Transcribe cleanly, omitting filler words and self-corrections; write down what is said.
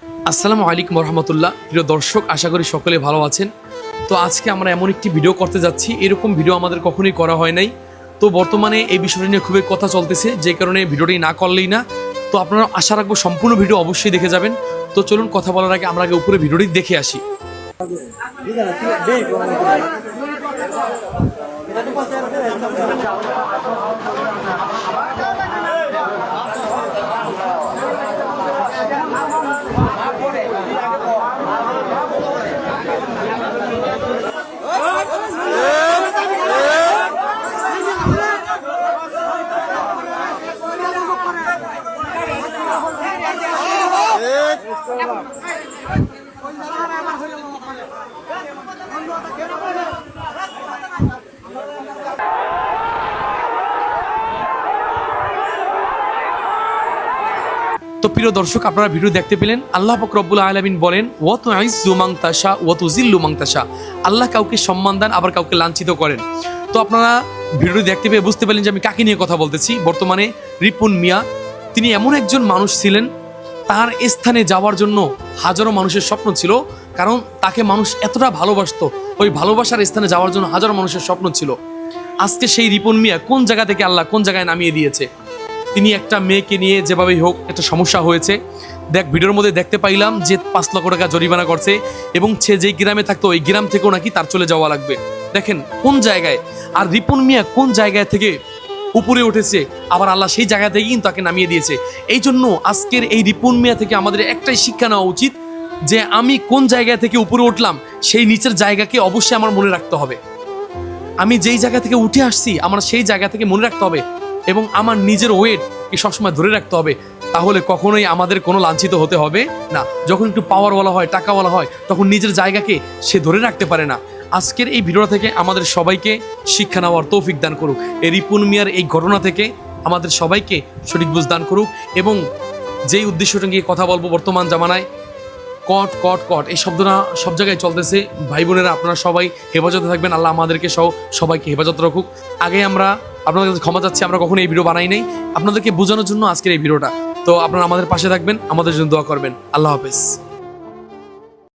আসসালামু আলাইকুম রহমতুল্লাহ। প্রিয় দর্শক, আশা করি সকলে ভালো আছেন। তো আজকে আমরা এমন একটি ভিডিও করতে যাচ্ছি, এরকম ভিডিও আমাদের কখনোই করা হয় নাই। তো বর্তমানে এই বিষয়টি নিয়ে খুবই কথা চলতেছে, যে কারণে ভিডিওটি না করলেই না। তো আপনারা আশা রাখবো সম্পূর্ণ ভিডিও অবশ্যই দেখে যাবেন। তো চলুন, কথা বলার আগে আমরা আগে উপরে ভিডিওটি দেখে আসি। তো প্রিয় দর্শক, আপনারা ভিডিও দেখতে পেলেন। আল্লাহ পাক রব্বুল আলামিন বলেন, ওয়া তুইজ্জু মান তাশা ওয়া তুযিল্লু মান তাশা। আল্লাহ কাউকে সম্মান দেন, আবার কাউকে লাঞ্ছিত করেন। তো আপনারা ভিডিওটি দেখতে পেয়ে বুঝতে পারলেন যে আমি কাকে নিয়ে কথা বলতেছি। বর্তমানে রিপন মিয়া, তিনি এমন একজন মানুষ ছিলেন, তার স্থানে যাওয়ার জন্য হাজারো মানুষের স্বপ্ন ছিল। কারণ তাকে মানুষ এতটা ভালোবাসতো, ওই ভালোবাসার স্থানে যাওয়ার জন্য হাজারো মানুষের স্বপ্ন ছিল। আজকে সেই রিপন মিয়া কোন জায়গা থেকে আল্লাহ কোন জায়গায় নামিয়ে দিয়েছে। তিনি একটা মেয়েকে নিয়ে যেভাবেই হোক একটা সমস্যা হয়েছে, ভিডিওর মধ্যে দেখতে পাইলাম যে 5 লক্ষ টাকা জরিমানা করছে, এবং সে যেই গ্রামে থাকতো ওই গ্রাম থেকেও নাকি তার চলে যাওয়া লাগবে। দেখেন কোন জায়গায়, আর রিপন মিয়া কোন জায়গায় থেকে উপরে উঠেছে, আবার আল্লাহ সেই জায়গা থেকেই কিন্তু তাকে নামিয়ে দিয়েছে। এই জন্য আজকের এই রিপন মিয়া থেকে আমাদের একটাই শিক্ষা নেওয়া উচিত, যে আমি কোন জায়গা থেকে উপরে উঠলাম সেই নিচের জায়গাকে অবশ্যই আমার মনে রাখতে হবে। আমি যেই জায়গা থেকে উঠে আসছি আমার সেই জায়গা থেকে মনে রাখতে হবে, এবং আমার নিজের ওয়েটকে সবসময় ধরে রাখতে হবে। তাহলে কখনোই আমাদের কোনো লাঞ্ছিত হতে হবে না। যখন একটু পাওয়ারওয়ালা হয়, টাকাওয়ালা হয়, তখন নিজের জায়গাকে সে ধরে রাখতে পারে না। আজকের এই ভিডিও থেকে আমাদের সবাইকে শিক্ষা নেওয়ার তৌফিক দান করুক। এই রিপন মিয়ার এই ঘটনা থেকে আমাদের সবাইকে সঠিক বুঝ দান করুক। এবং যেই উদ্দেশ্যটা নিয়ে কথা বলবো, বর্তমান জামানায় কট কট কট এই শব্দটা সব জায়গায় চলতেছে। ভাই বোনেরা, আপনারা সবাই হেফাজতে থাকবেন। আল্লাহ আমাদেরকে সহ সবাইকে হেফাজত রাখুক। আগে আমরা আপনাদের কাছে ক্ষমা চাচ্ছি, আমরা কখনো এই ভিডিও বানাই নাই, আপনাদেরকে বোঝানোর জন্য আজকের এই ভিডিওটা। তো আপনারা আমাদের পাশে থাকবেন, আমাদের জন্য দোয়া করবেন। আল্লাহ হাফেজ।